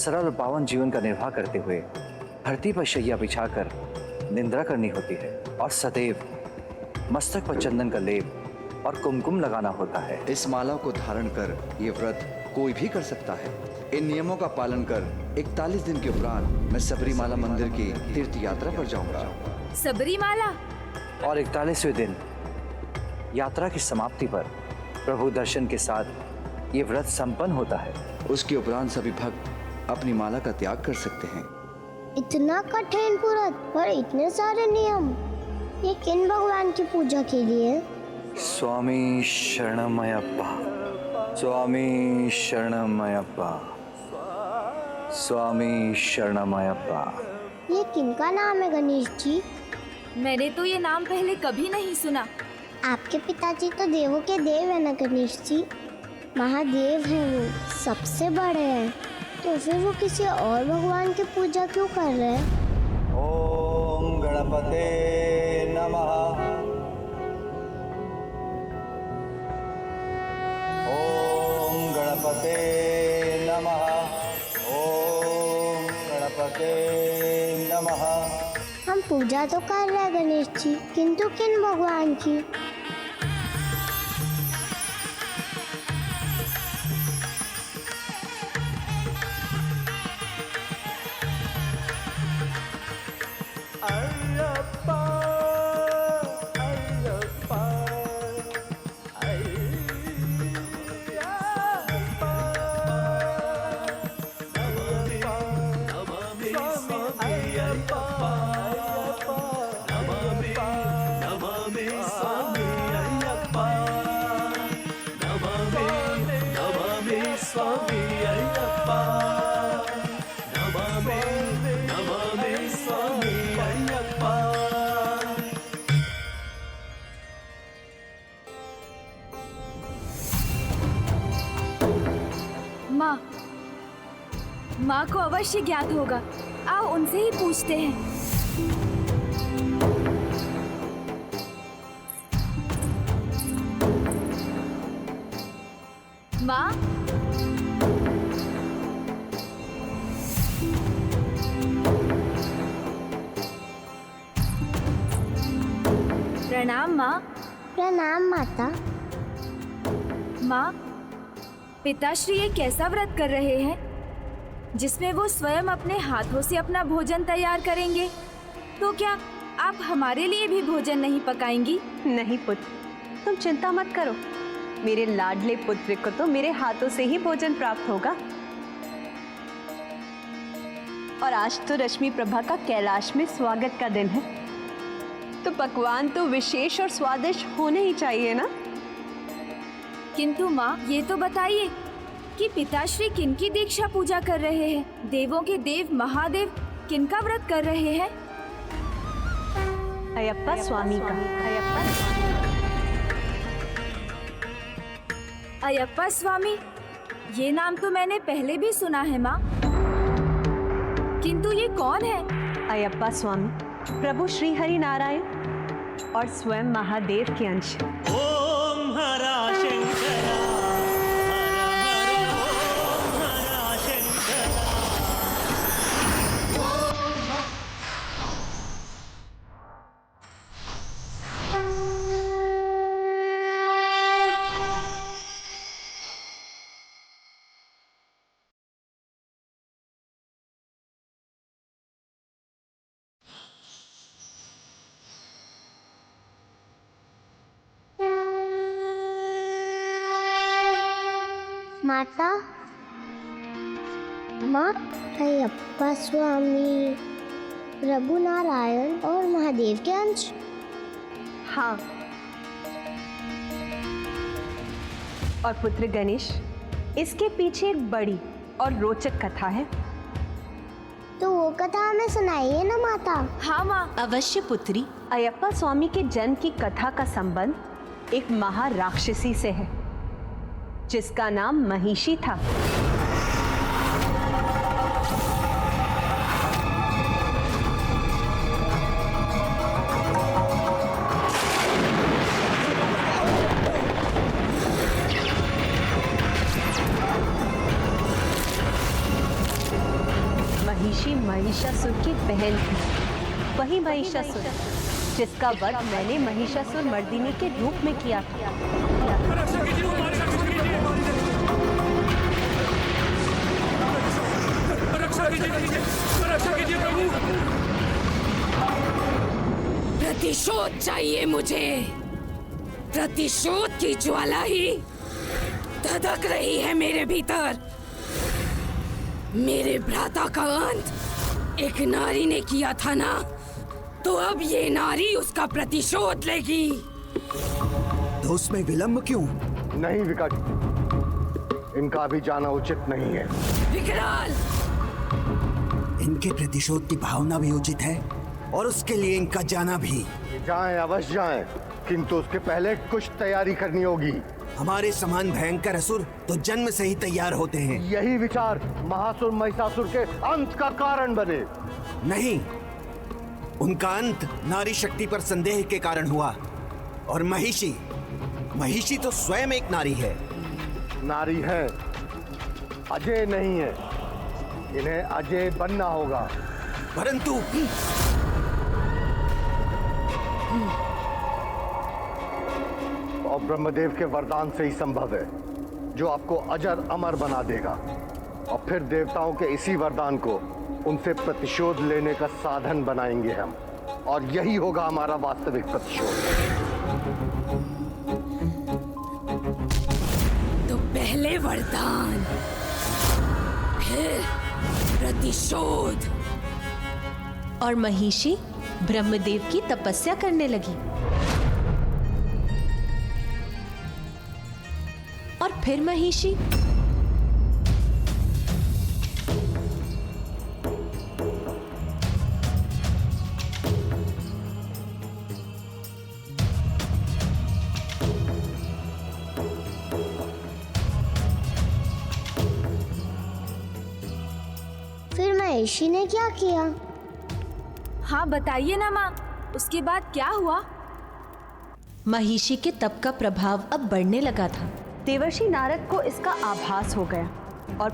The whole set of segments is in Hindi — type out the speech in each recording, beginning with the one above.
सरल और पावन जीवन का निर्वाह करते हुए धरती पर शैया बिछाकर निंद्रा करनी होती है और सदैव मस्तक पर चंदन का लेप और कुमकुम लगाना होता है। इस माला को धारण कर ये व्रत कोई भी कर सकता है। इन नियमों का पालन कर 41 दिन के उपरांत मैं सबरीमाला मंदिर की तीर्थ यात्रा पर जाऊंगा। सबरीमाला? और 41वें दिन यात्रा की समाप्ति पर प्रभु दर्शन के साथ ये व्रत संपन्न होता है। उसके उपरांत सभी भक्त अपनी माला का त्याग कर सकते हैं। इतना कठिन व्रत और इतने सारे नियम, ये किन भगवान की पूजा के लिए? स्वामी शरणमयप्पा, स्वामी शरणमयप्पा, स्वामी शरणमयप्पा। ये किनका नाम है गणेश जी? मैंने तो ये नाम पहले कभी नहीं सुना। आपके पिताजी तो देवों के देव है ना गणेश जी, महादेव हैं, वो सबसे बड़े हैं, तो फिर वो किसी और भगवान की पूजा क्यों कर रहे हैं? ओम गणपते नमः, ओम गणपते नमः, ओम गणपते नमः। हम पूजा तो कर रहे हैं गणेश जी, किंतु किन भगवान की? माँ को अवश्य ज्ञात होगा, आओ उनसे ही पूछते हैं। माँ, प्रणाम माँ। प्रणाम माता। माँ, पिताश्री ये कैसा व्रत कर रहे हैं जिसमें वो स्वयं अपने हाथों से अपना भोजन तैयार करेंगे? तो क्या आप हमारे लिए भी भोजन नहीं पकाएंगी? नहीं पुत्र, तुम चिंता मत करो, मेरे लाडले पुत्र को तो मेरे हाथों से ही भोजन प्राप्त होगा। और आज तो रश्मि प्रभा का कैलाश में स्वागत का दिन है, तो पकवान तो विशेष और स्वादिष्ट होने ही चाहिए ना। किंतु माँ, ये तो बताइए कि पिताश्री किनकी दीक्षा पूजा कर रहे हैं? देवों के देव महादेव किनका व्रत कर रहे हैं? अयप्पा स्वामी का। अयप्पा स्वामी, ये नाम तो मैंने पहले भी सुना है माँ, किंतु ये कौन है? अयप्पा स्वामी प्रभु श्री हरि नारायण और स्वयं महादेव के अंश। ओम हरा शंकरा, माता, माँ, अयप्पा स्वामी प्रभु नारायण और महादेव के अंश। हाँ, और पुत्र गणेश, इसके पीछे एक बड़ी और रोचक कथा है। तो वो कथा हमें सुनाइए ना माता। हाँ माँ। अवश्य पुत्री। अयप्पा स्वामी के जन्म की कथा का संबंध एक महाराक्षसी से है जिसका नाम महिषी था। महिषी महिषासुर की बहन थी, वही महिषासुर जिसका वध मैंने महिषासुर मर्दिनी के रूप में किया था। प्रतिशोध चाहिए मुझे। प्रतिशोध की ज्वाला ही धधक रही है मेरे भीतर। मेरे भ्राता का अंत एक नारी ने किया था ना, तो अब ये नारी उसका प्रतिशोध लेगी। तो उसमें विलंब क्यों? नहीं विकट, इनका अभी जाना उचित नहीं है। विकराल, इनके प्रतिशोध की भावना भी उचित है और उसके लिए इनका जाना भी। जाएं, अवश्य जाएं, किंतु उसके पहले कुछ तैयारी करनी होगी। हमारे समान भयंकर असुर तो जन्म से ही तैयार होते हैं। यही विचार महासुर महिषासुर के अंत का कारण बने। नहीं, उनका अंत नारी शक्ति पर संदेह के कारण हुआ। और महिषी तो स्वयं एक नारी है। नारी है, अजय नहीं है। इन्हें अजय बनना होगा। परंतु और ब्रह्मदेव के वरदान से ही संभव है, जो आपको अजर अमर बना देगा। और फिर देवताओं के इसी वरदान को उनसे प्रतिशोध लेने का साधन बनाएंगे हम। और यही होगा हमारा वास्तविक प्रतिशोध। तो पहले वरदान, फिर प्रतिशोध। और महिषी ब्रह्मदेव की तपस्या करने लगी। और फिर महिषी फिर महिषी ने क्या किया? हाँ बताइए ना माँ, उसके बाद क्या हुआ? महिषी के तप का प्रभाव अब बढ़ने लगा था। देवर्षि नारद को इसका आभास हो गया और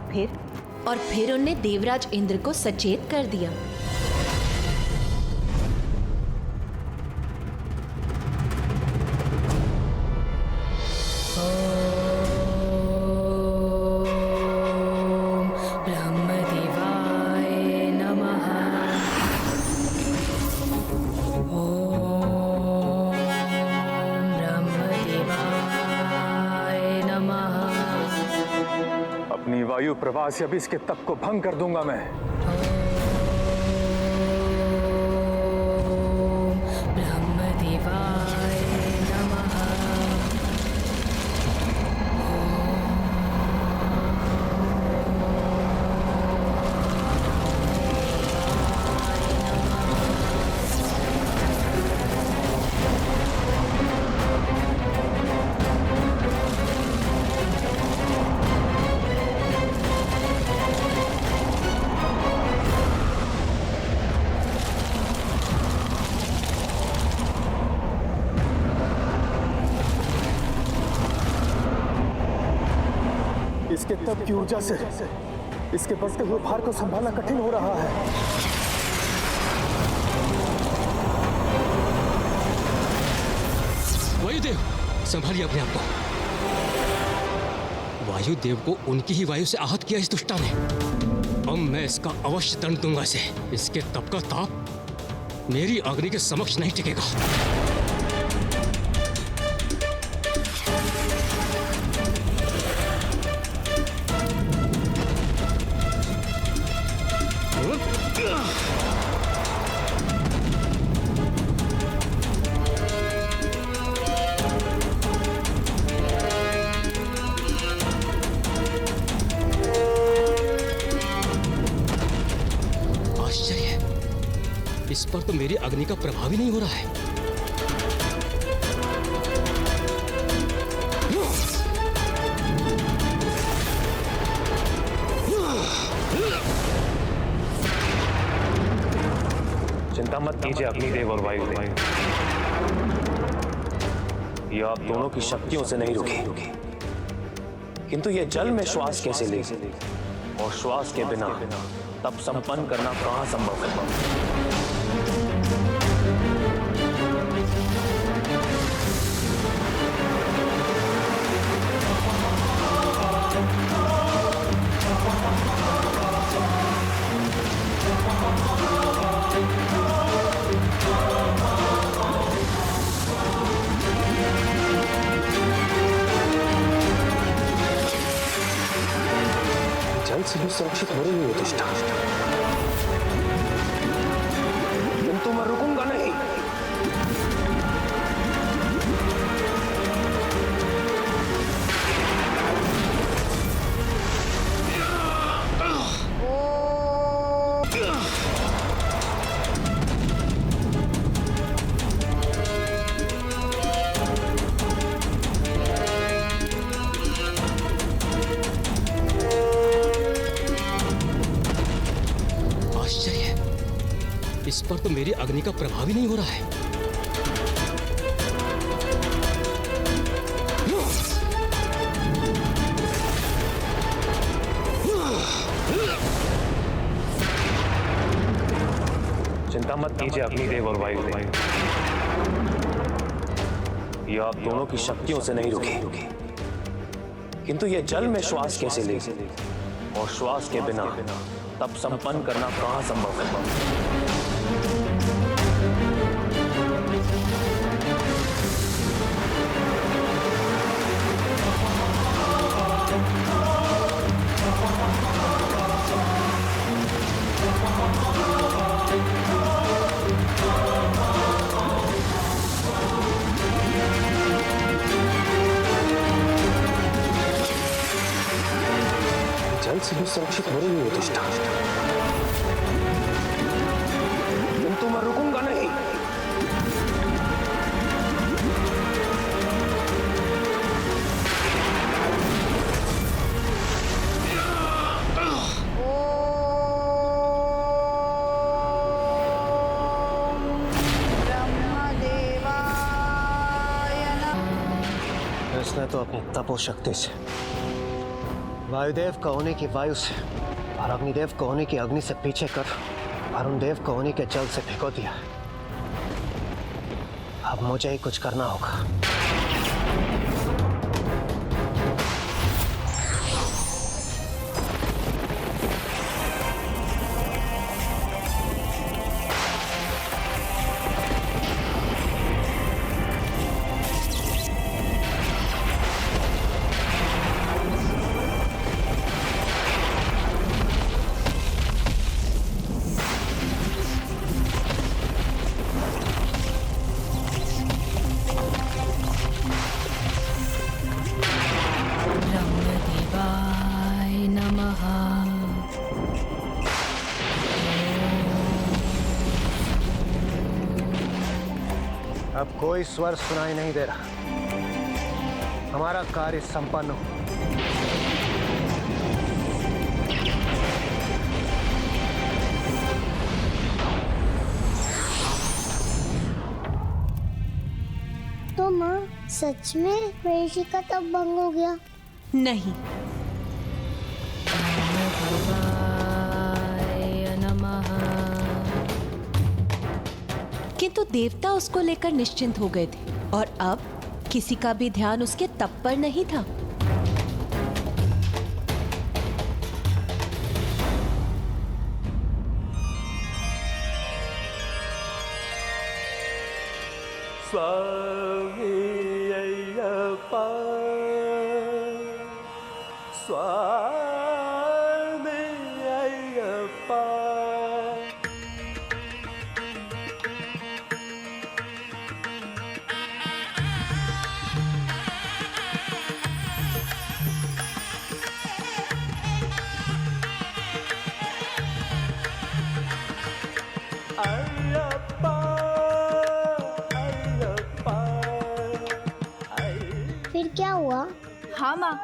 फिर उनने देवराज इंद्र को सचेत कर दिया। वायु प्रवाह से अभी इसके तप को भंग कर दूंगा मैं। ब्रह्मदेवाय नमः। इसके तप की ऊर्जा से इसके बढ़ते हुए भार को संभालना कठिन हो रहा है। वायुदेव, संभालिए अपने आप को। वायुदेव को उनकी ही वायु से आहत किया इस दुष्टा ने। अब मैं इसका अवश्य दंड दूंगा इसे। इसके तप का ताप मेरी अग्नि के समक्ष नहीं टिकेगा। इस पर तो मेरी अग्नि का प्रभाव ही नहीं हो रहा है। चिंता मत कीजिए अग्निदेव और वायुदेव, ये आप दोनों की शक्तियों से नहीं रुकी, किंतु ये जल में श्वास कैसे ले और श्वास के बिना तप संपन्न करना कहाँ संभव है। जल से भी सुरक्षित हो रही है प्रतिष्ठा, किंतु मैं रुकूंगा नहीं। इस पर तो मेरी अग्नि का प्रभाव ही नहीं हो रहा है। चिंता मत कीजिए अग्निदेव और वायुदेव, ये आप दोनों की शक्तियों से नहीं रुकी, किंतु ये जल में श्वास कैसे ले, और श्वास के बिना तप संपन्न करना कहाँ संभव है। जल से भी सुरक्षित हो रही है प्रतिष्ठा, किंतु मैं रुकूंगा नहीं। इसने तो अपनी तपो शक्ति से, वायुदेव को होने की वायु से और अग्निदेव को होने की अग्नि से पीछे कर वरुण देव को होने के जल से भिगो दिया। अब मुझे ही कुछ करना होगा। अब कोई स्वर सुनाई नहीं दे रहा, हमारा कार्य संपन्न हो। तो माँ सच में ऋषि का तप भंग हो गया? नहीं, किंतु देवता उसको लेकर निश्चिंत हो गए थे और अब किसी का भी ध्यान उसके तप पर नहीं था। स्वामी अय्यप्पा, स्वामी अय्यप्पा। फिर क्या हुआ? हाँ माँ,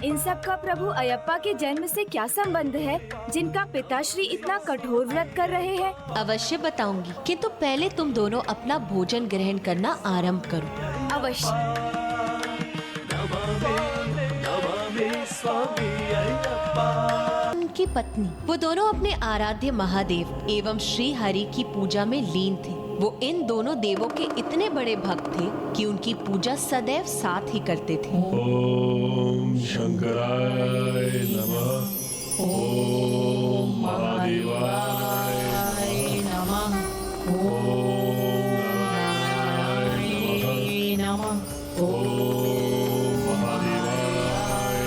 इन सब का प्रभु अयप्पा के जन्म से क्या संबंध है, जिनका पिताश्री इतना कठोर व्रत कर रहे हैं? अवश्य बताऊंगी, किंतु पहले तुम दोनों अपना भोजन ग्रहण करना आरंभ करो। अवश्य। उनकी पत्नी, वो दोनों अपने आराध्य महादेव एवं श्री हरि की पूजा में लीन थे। वो इन दोनों देवों के इतने बड़े भक्त थे कि उनकी पूजा सदैव साथ ही करते थे। ओम शंकराय नमः। ओम महादेवाय नमः। ओम नारायणाय नमः। ओम महादेवाय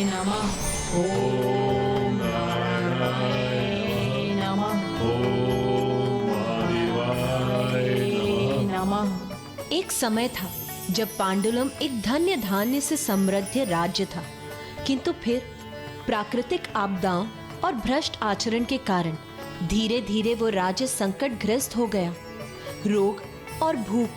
नमः। ओम नारायणाय नमः। ओम महादेवाय नमः। एक समय था जब पांडुलम एक धन्य धान्य से समृद्ध राज्य था, किंतु फिर प्राकृतिक आपदाओं और भ्रष्ट आचरण के कारण धीरे धीरे वो राज्य संकटग्रस्त हो गया। रोग और भूख